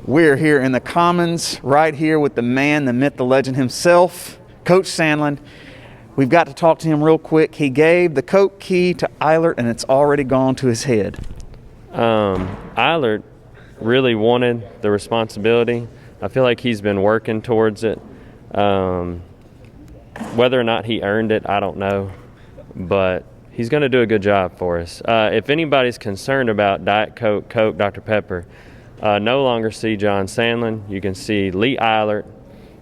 We're here in the Commons, right here with the man, the myth, the legend himself, Coach Sandlin. We've got to talk to him real quick. He gave the Coke key to Eilert, and it's already gone to his head. Eilert really wanted the responsibility. I feel like he's been working towards it. Whether or not he earned it, I don't know. But he's going to do a good job for us. If anybody's concerned about Diet Coke, Dr. Pepper, no longer see John Sandlin. You can see Lee Eilert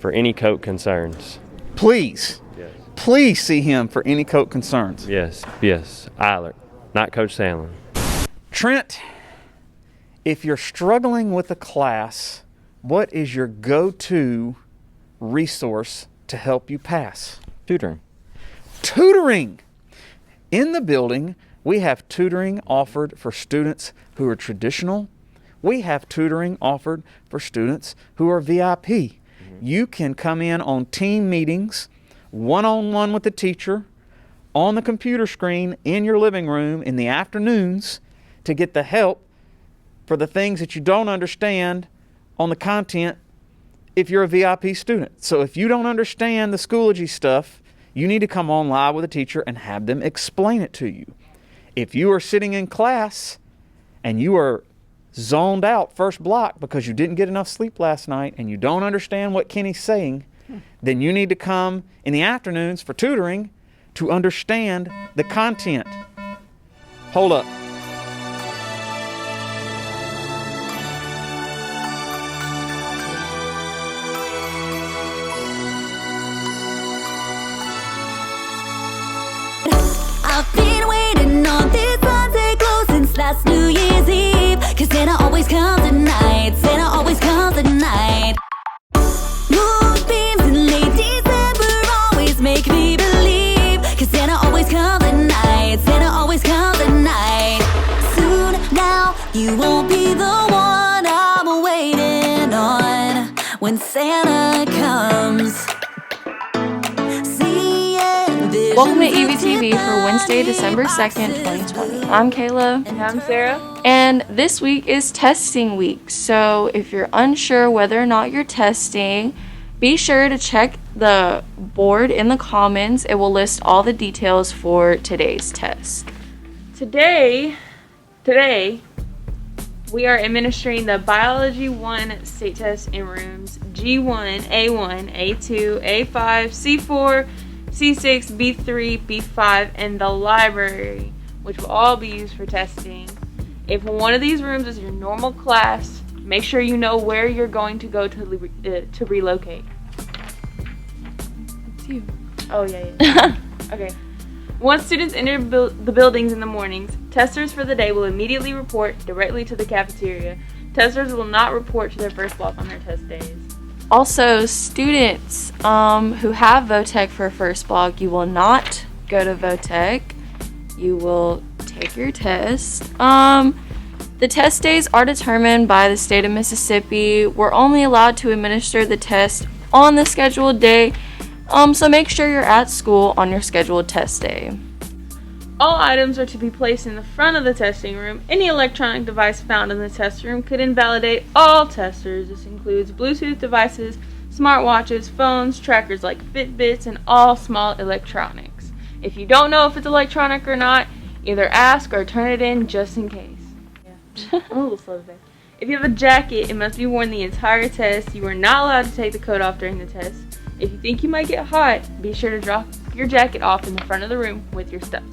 for any Coke concerns. Please, yes. Please see him for any Coke concerns. Yes, Eilert, not Coach Sandlin. Trent, if you're struggling with a class, what is your go-to resource to help you pass? Tutoring. Tutoring! In the building, we have tutoring offered for students who are traditional. We have tutoring offered for students who are VIP. Mm-hmm. You can come in on team meetings, one-on-one with the teacher, on the computer screen, in your living room in the afternoons to get the help for the things that you don't understand on the content if you're a VIP student. So if you don't understand the Schoology stuff, you need to come on live with a teacher and have them explain it to you. If you are sitting in class and you are zoned out first block because you didn't get enough sleep last night and you don't understand what Kenny's saying, then you need to come in the afternoons for tutoring to understand the content. Hold up. I've been waiting on this Sunday glow since last New Year's Eve. Cause Santa always comes at night. Santa always comes at night. Moonbeams in late December always make me believe. Cause Santa always comes at night. Santa always comes at night. Soon now you won't be the one I'm waiting on when Santa comes. Welcome to EVTV for Wednesday, December 2nd, 2020. I'm Kayla. And I'm Sarah. And this week is testing week. So if you're unsure whether or not you're testing, be sure to check the board in the comments. It will list all the details for today's test. Today, we are administering the Biology 1 state test in rooms G1, A1, A2, A5, C4, C6, B3, B5, and the library, which will all be used for testing. If one of these rooms is your normal class, make sure you know where you're going to go to relocate. It's you. Oh, yeah. Okay. Once students enter the buildings in the mornings, testers for the day will immediately report directly to the cafeteria. Testers will not report to their first block on their test days. Also, students who have VOTEC for first block, you will not go to VOTEC. You will take your test. The test days are determined by the state of Mississippi. We're only allowed to administer the test on the scheduled day, so make sure you're at school on your scheduled test day. All items are to be placed in the front of the testing room. Any electronic device found in the test room could invalidate all testers. This includes Bluetooth devices, smartwatches, phones, trackers like Fitbits, and all small electronics. If you don't know if it's electronic or not, either ask or turn it in just in case. Yeah. I'm a little slow today. If you have a jacket, it must be worn the entire test. You are not allowed to take the coat off during the test. If you think you might get hot, be sure to drop your jacket off in the front of the room with your stuff.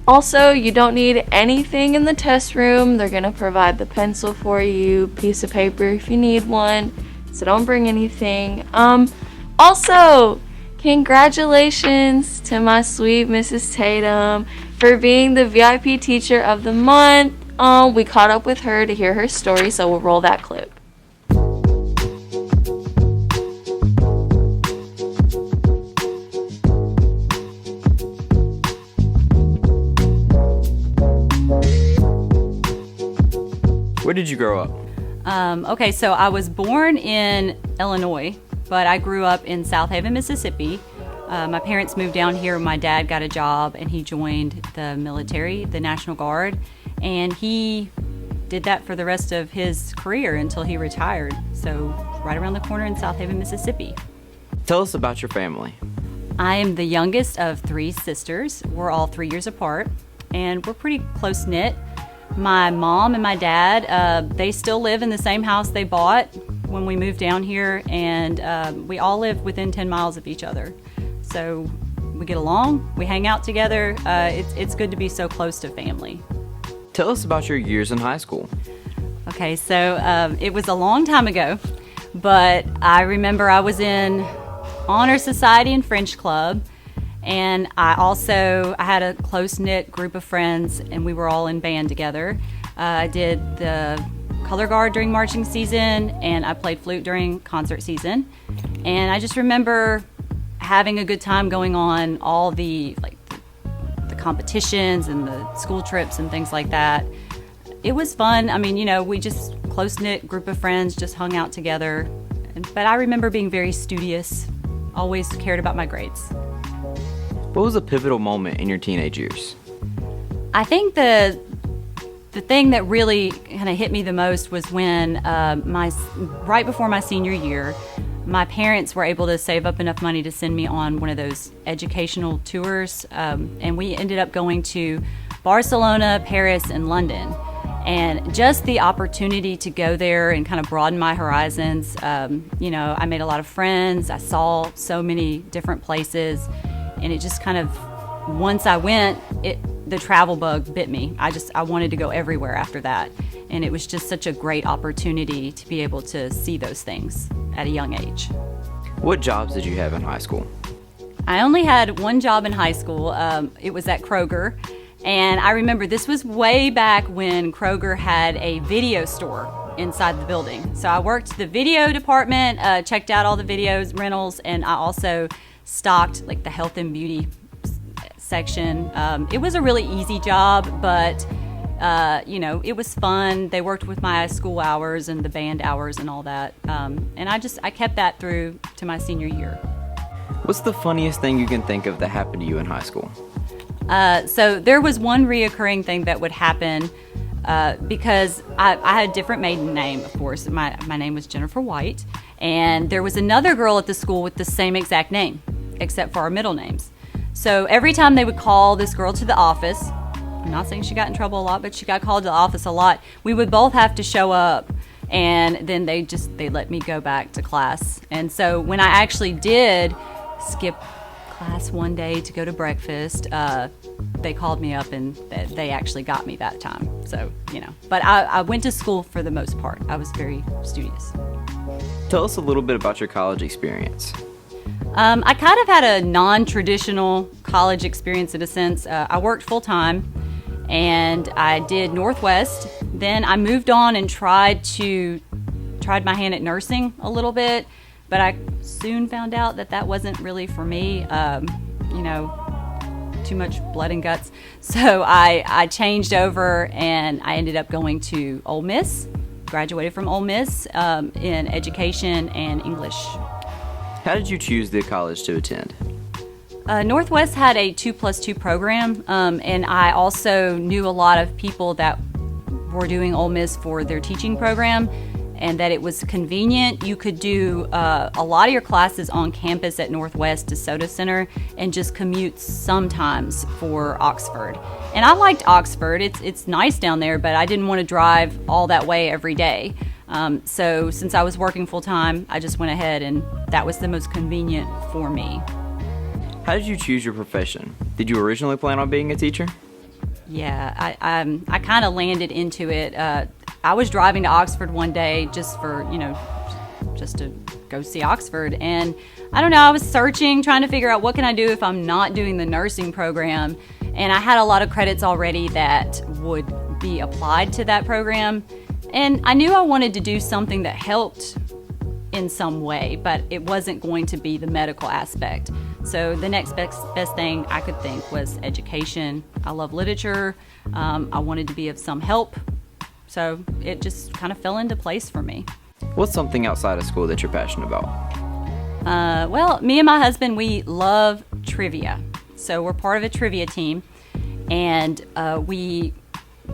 Also, you don't need anything in the test room. They're going to provide the pencil for you, piece of paper if you need one, so don't bring anything. Also, congratulations to my sweet Mrs. Tatum for being the VIP Teacher of the Month. We caught up with her to hear her story, so we'll roll that clip. Where did you grow up? Okay, so I was born in Illinois, but I grew up in South Haven, Mississippi. My parents moved down here. My dad got a job and he joined the military, the National Guard, and he did that for the rest of his career until he retired. So right around the corner in South Haven, Mississippi. Tell us about your family. I am the youngest of 3 sisters. We're all 3 years apart, and we're pretty close-knit. My mom and my dad, they still live in the same house they bought when we moved down here, and we all live within 10 miles of each other. So we get along, we hang out together. It's good to be so close to family. Tell us about your years in high school. Okay, so it was a long time ago, but I remember I was in Honor Society and French Club, and I had a close-knit group of friends, and we were all in band together. I did the color guard during marching season, and I played flute during concert season. And I just remember having a good time going on all the competitions and the school trips and things like that. It was fun. I mean, we just close-knit group of friends just hung out together. But I remember being very studious, always cared about my grades. What was a pivotal moment in your teenage years? I think the thing that really kind of hit me the most was when right before my senior year, my parents were able to save up enough money to send me on one of those educational tours, and we ended up going to Barcelona, Paris, and London. And just the opportunity to go there and kind of broaden my horizons. I made a lot of friends. I saw so many different places, and it just kind of, once I went, the travel bug bit me. I wanted to go everywhere after that. And it was just such a great opportunity to be able to see those things at a young age. What jobs did you have in high school? I only had one job in high school. It was at Kroger. And I remember this was way back when Kroger had a video store inside the building. So I worked the video department, checked out all the videos, rentals, and I also stocked the health and beauty section. It was a really easy job, but it was fun. They worked with my school hours and the band hours and all that. And I kept that through to my senior year. What's the funniest thing you can think of that happened to you in high school? So there was one reoccurring thing that would happen because I had a different maiden name, of course. My name was Jennifer White, and there was another girl at the school with the same exact name, except for our middle names. So every time they would call this girl to the office, I'm not saying she got in trouble a lot, but she got called to the office a lot, we would both have to show up, and then they let me go back to class. And so when I actually did skip class one day to go to breakfast, they called me up and they actually got me that time. So, but I went to school for the most part. I was very studious. Tell us a little bit about your college experience. I kind of had a non-traditional college experience in a sense. I worked full-time and I did Northwest. Then I moved on and tried my hand at nursing a little bit, but I soon found out that wasn't really for me, too much blood and guts. So I changed over and I ended up going to Ole Miss, graduated from Ole Miss in education and English. How did you choose the college to attend? Northwest had a 2+2 program, and I also knew a lot of people that were doing Ole Miss for their teaching program, and that it was convenient. You could do a lot of your classes on campus at Northwest DeSoto Center and just commute sometimes for Oxford. And I liked Oxford. It's nice down there, but I didn't want to drive all that way every day. So since I was working full-time, I just went ahead and that was the most convenient for me. How did you choose your profession? Did you originally plan on being a teacher? Yeah, I kind of landed into it. I was driving to Oxford one day just to go see Oxford. And I don't know, I was searching, trying to figure out what can I do if I'm not doing the nursing program. And I had a lot of credits already that would be applied to that program. And I knew I wanted to do something that helped in some way, but it wasn't going to be the medical aspect. So the next best thing I could think was education. I love literature. I wanted to be of some help. So it just kind of fell into place for me. What's something outside of school that you're passionate about? Well, me and my husband, we love trivia. So we're part of a trivia team. And we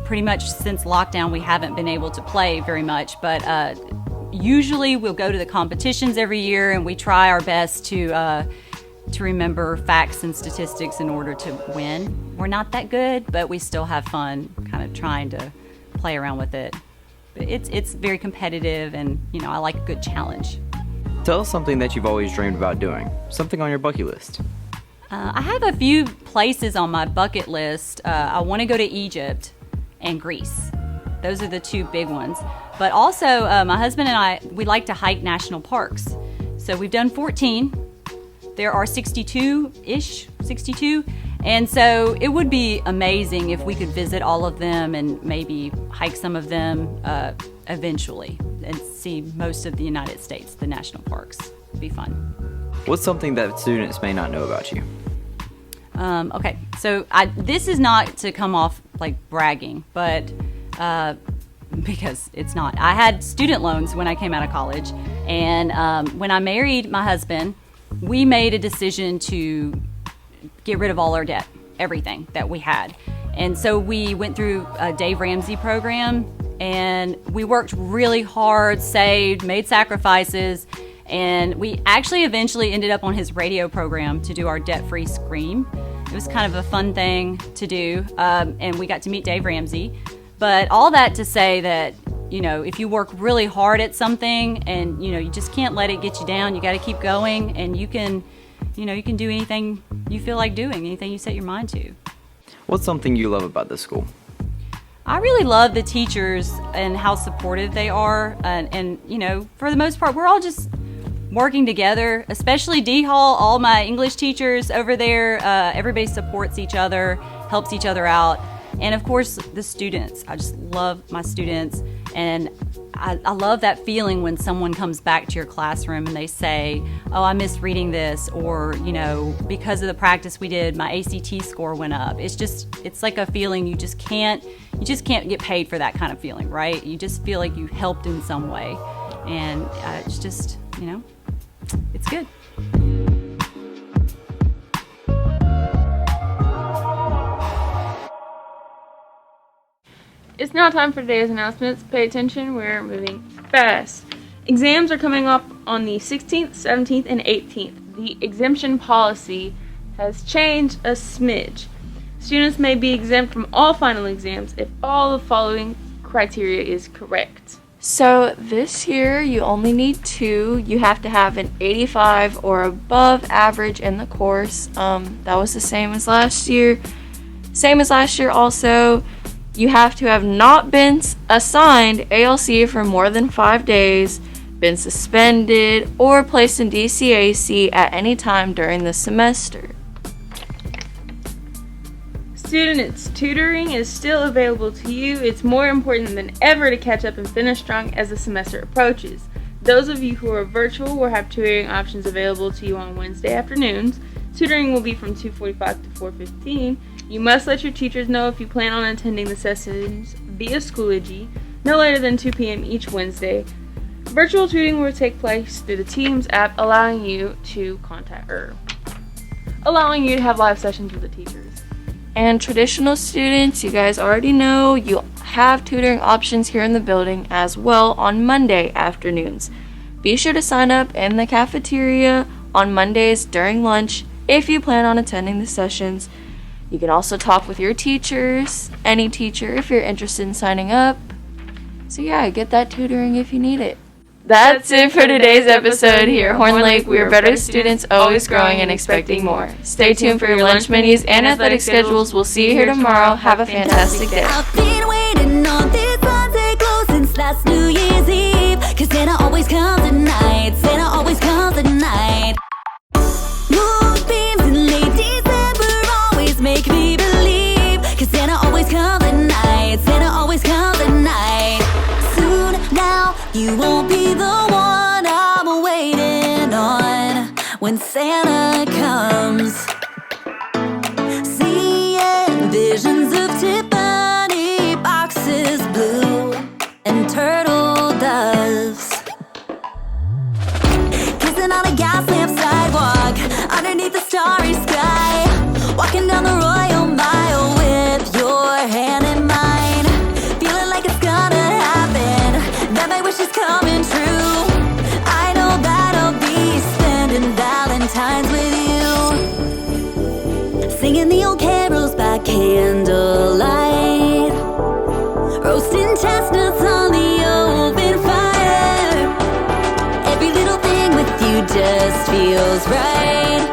pretty much since lockdown, we haven't been able to play very much, but usually we'll go to the competitions every year, and we try our best to remember facts and statistics in order to win. We're not that good, but we still have fun kind of trying to play around with it. But it's very competitive, and I like a good challenge. Tell us something that you've always dreamed about doing, something on your bucket list. I have a few places on my bucket list. I want to go to Egypt and Greece. Those are the two big ones. But also, my husband and I, we like to hike national parks. So we've done 14. There are 62. And so it would be amazing if we could visit all of them and maybe hike some of them eventually and see most of the United States, the national parks. It'd be fun. What's something that students may not know about you? Okay, so this is not to come off like bragging, but because it's not. I had student loans when I came out of college, and when I married my husband, we made a decision to get rid of all our debt, everything that we had. And so we went through a Dave Ramsey program, and we worked really hard, saved, made sacrifices, and we actually eventually ended up on his radio program to do our debt-free scream. It was kind of a fun thing to do, and we got to meet Dave Ramsey. But all that to say that, if you work really hard at something and, you just can't let it get you down, you got to keep going, and you can do anything you feel like doing, anything you set your mind to. What's something you love about this school? I really love the teachers and how supportive they are. And for the most part, we're all just working together, especially D Hall, all my English teachers over there. Everybody supports each other, helps each other out. And of course, the students. I just love my students. And I love that feeling when someone comes back to your classroom and they say, oh, I miss reading this, or, because of the practice we did, my ACT score went up. It's like a feeling you just can't get paid for that kind of feeling, right? You just feel like you helped in some way. And it's just, it's good. It's now time for today's announcements. Pay attention, we're moving fast. Exams are coming up on the 16th, 17th, and 18th. The exemption policy has changed a smidge. Students may be exempt from all final exams if all the following criteria is correct. So this year you only need 2. You have to have an 85 or above average in the course. That was the same as last year. Also, you have to have not been assigned ALC for more than 5 days, been suspended, or placed in DCAC at any time during the semester. Students, tutoring is still available to you. It's more important than ever to catch up and finish strong as the semester approaches. Those of you who are virtual will have tutoring options available to you on Wednesday afternoons. Tutoring will be from 2:45 to 4:15. You must let your teachers know if you plan on attending the sessions via Schoology no later than 2 p.m. each Wednesday. Virtual tutoring will take place through the Teams app, allowing you to have live sessions with the teachers. And traditional students, you guys already know, you have tutoring options here in the building as well on Monday afternoons. Be sure to sign up in the cafeteria on Mondays during lunch if you plan on attending the sessions. You can also talk with your teachers, any teacher, if you're interested in signing up. So yeah, get that tutoring if you need it. That's it for today's episode here at Horn Lake. We are better students, always growing and expecting more. Stay tuned for your lunch menus and athletic schedules. We'll see you here tomorrow. Have a fantastic day. I've been waiting on this Sunday glow since last New Year's Eve. Cause Santa always comes at night. Santa always comes at night. Moonbeams in late December always make me believe. Cause Santa always comes at night. Santa always comes at night. Soon now you won't be the one I'm waiting on when Santa comes. Seeing visions of Tiffany boxes, blue and turtle doves, kissing on a gas lamp sidewalk underneath the starry sky, walking down the Royal Mile with your hand in mine. jingle carols by candlelight, roasting chestnuts on the open fire. Every little thing with you just feels right.